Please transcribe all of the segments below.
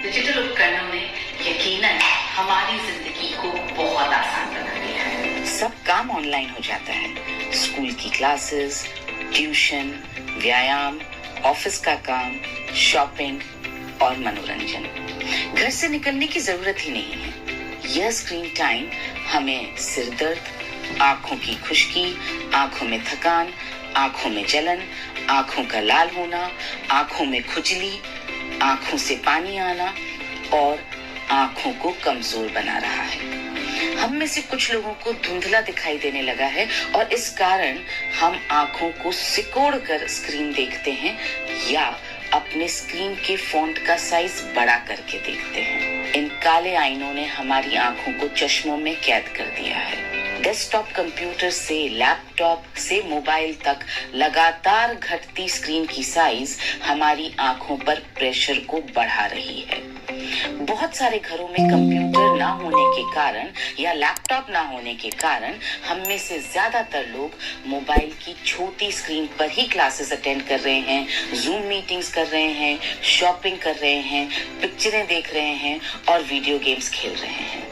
Digital उपकरणों ने यकीनन हमारी जिंदगी को बहुत आसान बना दिया है। सब काम ऑनलाइन हो जाता है। स्कूल की क्लासेस, ट्यूशन, व्यायाम, ऑफिस का काम, शॉपिंग और मनोरंजन। घर से निकलने की जरूरत ही नहीं है। यह स्क्रीन टाइम हमें सिर दर्द, आंखों की खुश्की, आंखों में थकान, आंखों में जलन, आंखों का लाल होना, आंखों में खुजली, आंखों से पानी आना और आंखों को कमजोर बना रहा है। हम में से कुछ लोगों को धुंधला दिखाई देने लगा है और इस कारण हम आंखों को सिकोड़ कर स्क्रीन देखते हैं या अपने स्क्रीन के फॉन्ट का साइज बड़ा करके देखते हैं। इन काले आईनों ने हमारी आंखों को चश्मों में कैद कर दिया है। डेस्कटॉप कंप्यूटर से लैपटॉप से मोबाइल तक लगातार घटती स्क्रीन की साइज हमारी आंखों पर प्रेशर को बढ़ा रही है। बहुत सारे घरों में कंप्यूटर ना होने के कारण या लैपटॉप ना होने के कारण हम में से ज्यादातर लोग मोबाइल की छोटी स्क्रीन पर ही क्लासेस अटेंड कर रहे हैं, जूम मीटिंग्स कर रहे हैं, शॉपिंग कर रहे हैं, पिक्चरें देख रहे हैं और वीडियो गेम्स खेल रहे हैं।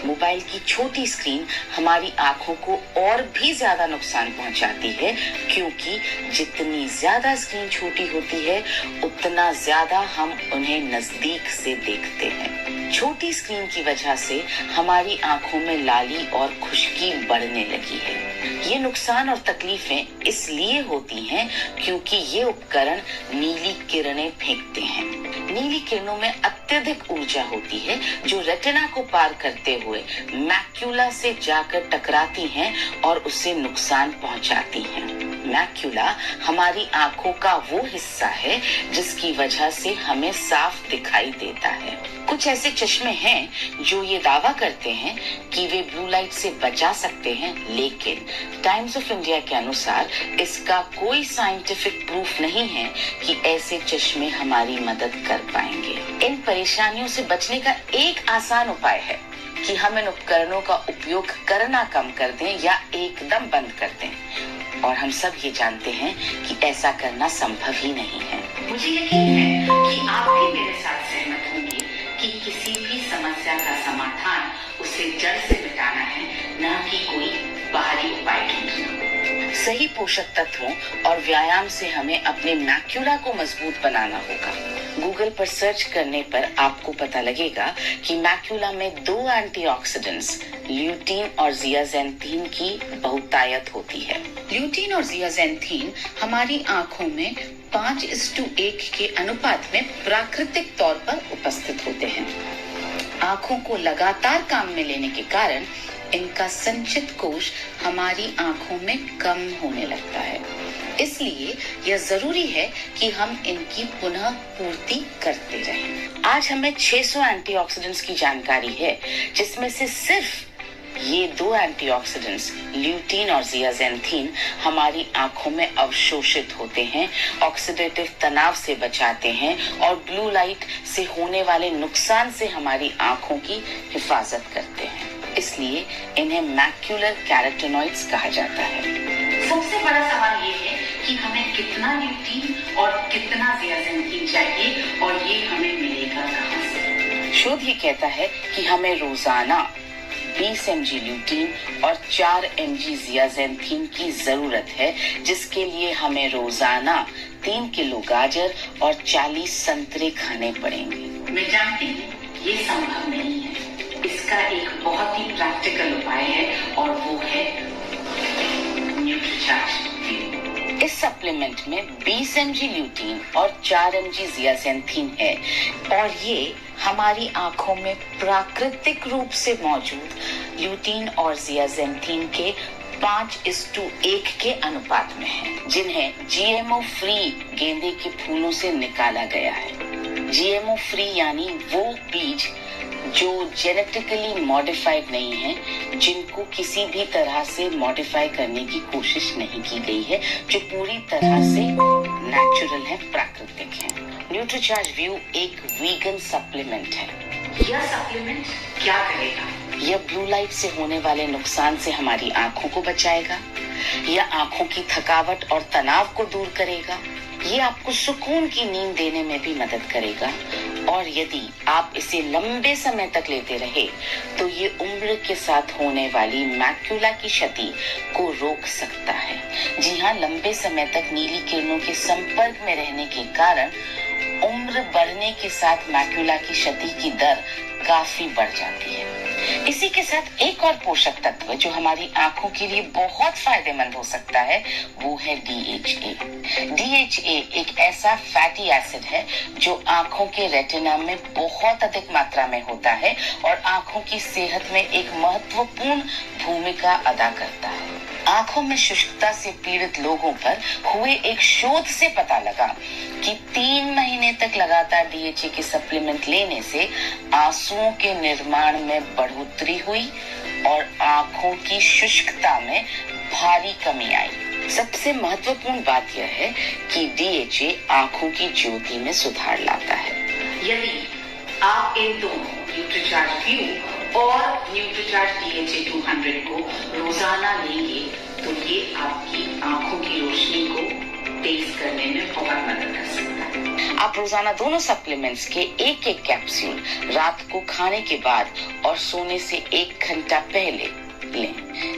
मोबाइल की छोटी स्क्रीन हमारी आंखों को और भी ज्यादा नुकसान पहुंचाती है, क्योंकि जितनी ज्यादा स्क्रीन छोटी होती है उतना ज्यादा हम उन्हें नजदीक से देखते हैं। छोटी स्क्रीन की वजह से हमारी आंखों में लाली और खुश्की बढ़ने लगी है। ये नुकसान और तकलीफें इसलिए होती हैं क्योंकि ये उपकरण नीली किरणें फेंकते हैं। नीली किरणों में अत्यधिक ऊर्जा होती है जो रेटिना को पार करते हुए मैक्यूला से जाकर टकराती हैं और उसे नुकसान पहुंचाती हैं। मैक्यूला हमारी आंखों का वो हिस्सा है जिसकी वजह से हमें साफ दिखाई देता है। कुछ ऐसे चश्मे हैं जो ये दावा करते हैं कि वे ब्लू लाइट से बचा सकते हैं, लेकिन टाइम्स ऑफ इंडिया के अनुसार इसका कोई साइंटिफिक प्रूफ नहीं है कि ऐसे चश्मे हमारी मदद कर पाएंगे। इन परेशानियों से बचने का एक आसान उपाय है कि हम इन उपकरणों का उपयोग करना कम कर दें या एकदम बंद कर दें, और हम सब ये जानते हैं कि ऐसा करना संभव ही नहीं है। मुझे यकीन है कि आप भी मेरे साथ सहमत होंगे कि किसी भी समस्या का समाधान उसे जड़ से मिटाना है, न कि कोई बाहरी उपाय ढूंढना। सही पोषक तत्वों और व्यायाम से हमें अपने मैक्यूला को मजबूत बनाना होगा। गूगल पर सर्च करने पर आपको पता लगेगा कि मैक्यूला में 2 एंटीऑक्सीडेंट्स ल्यूटीन और जियाजेंथीन की बहुतायत होती है। ल्यूटीन और जियाजेंथीन हमारी आंखों में 5:1 के अनुपात में प्राकृतिक तौर पर उपस्थित होते हैं। आंखों को लगातार काम में लेने के कारण इनका संचित कोश हमारी आंखों में कम होने लगता है। इसलिए यह जरूरी है कि हम इनकी पुनः पूर्ति करते रहें। आज हमें 600 एंटीऑक्सीडेंट्स की जानकारी है, जिसमें से सिर्फ ये 2 एंटीऑक्सीडेंट्स ल्यूटीन और जियाजेंथीन हमारी आंखों में अवशोषित होते हैं, ऑक्सीडेटिव तनाव से बचाते हैं और ब्लू लाइट से होने वाले नुकसान से हमारी आंखों की हिफाजत करते हैं। इसलिए इन्हें मैक्यूलर कैरोटिनॉइड्स कहा जाता है। सबसे बड़ा सवाल ये है कि हमें कितना ल्यूटीन और कितना जियाजेंथीन चाहिए और ये हमें मिलेगा कहां से? शोध ये कहता है कि हमें रोजाना 20 mg ल्यूटीन और 4 mg जियाजेंथीन की जरूरत है, जिसके लिए हमें रोजाना 3 किलो गाजर और 40 संतरे खाने पड़ेंगे। मैं जानती हूँ ये संभव नहीं है। इसका एक बहुत ही प्रैक्टिकल उपाय है और वो है न्यूट्रीचार्ज। इस सप्लीमेंट में 20 mg ल्यूटीन और 4 mg जियाजेंथीन है और ये हमारी आंखों में प्राकृतिक रूप से मौजूद ल्यूटीन और जियाजेंथीन के 5:1 के अनुपात में है, जिन्हें जीएमओ फ्री गेंदे के फूलों से निकाला गया है। जीएमओ फ्री यानी वो बीज जो जेनेटिकली मॉडिफाइड नहीं है, जिनको किसी भी तरह से मॉडिफाई करने की कोशिश नहीं की गई है, जो पूरी तरह से नेचुरल है, प्राकृतिक है। न्यूट्रीचार्ज व्यू एक वीगन सप्लीमेंट है। यह सप्लीमेंट क्या करेगा? यह ब्लू लाइट से होने वाले नुकसान से हमारी आंखों को बचाएगा, यह आंखों की थकावट और तनाव को दूर करेगा, ये आपको सुकून की नींद देने में भी मदद करेगा और यदि आप इसे लंबे समय तक लेते रहे तो ये उम्र के साथ होने वाली मैक्यूला की क्षति को रोक सकता है। जी हाँ, लंबे समय तक नीली किरणों के संपर्क में रहने के कारण उम्र बढ़ने के साथ मैक्यूला की क्षति की दर काफी बढ़ जाती है। इसी के साथ एक और पोषक तत्व जो हमारी आंखों के लिए बहुत फायदेमंद हो सकता है वो है DHA। DHA एक ऐसा फैटी एसिड है जो आंखों के रेटिना में बहुत अधिक मात्रा में होता है और आंखों की सेहत में एक महत्वपूर्ण भूमिका अदा करता है। आंखों में शुष्कता से पीड़ित लोगों पर हुए एक शोध से पता लगा कि 3 महीने तक लगातार DHA के सप्लीमेंट लेने से आंसुओं के निर्माण में बढ़ोतरी हुई और आंखों की शुष्कता में भारी कमी आई। सबसे महत्वपूर्ण बात यह है कि DHA आंखों की ज्योति में सुधार लाता है। यदि आप इन दोनों न्यूट्रीचार्ज व्यू और न्यूट्रीचार्ज DHA 200 को रोजाना लेंगे तो ये आपकी आंखों की रोशनी को तेज करने में बहुत मदद कर सकता है। आप रोजाना दोनों सप्लीमेंट्स के एक एक कैप्सूल रात को खाने के बाद और सोने से 1 घंटा पहले लें।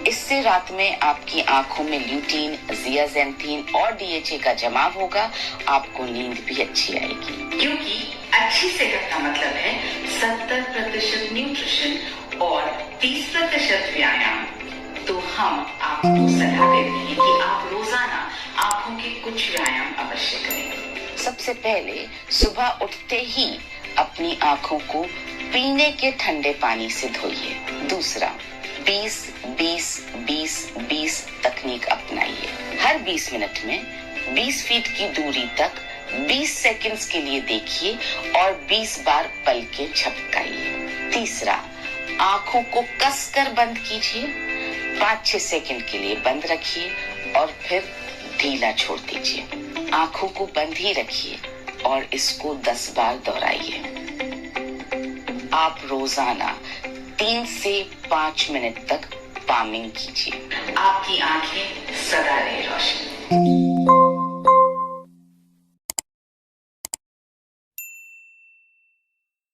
इससे रात में आपकी आंखों में ल्यूटीन, जियाजेंथीन और DHA का जमाव होगा। आपको नींद भी अच्छी आएगी। क्योंकि अच्छी सेहत का मतलब है 70% न्यूट्रिशन और 30% व्यायाम। तो हम आपको सलाह देते हैं कि आप रोजाना आंखों के कुछ व्यायाम अवश्य करें। सबसे पहले सुबह उठते ही अपनी आंखों को पीने के ठंडे पानी से धोइए। दूसरा, 20-20-20-20 तकनीक अपनाइए। हर 20 मिनट में 20 फीट की दूरी तक 20 सेकंड्स के लिए देखिए और 20 बार पलकें झपकाइए। तीसरा, आंखों को कसकर बंद कीजिए, 5-6 सेकंड के लिए बंद रखिए और फिर ढीला छोड़ दीजिए। आंखों को बंद ही रखिए और इसको 10 बार दोहराइए। आप रोजाना 3 से 5 मिनट तक पामिंग कीजिए। आपकी आंखें सदा रहे।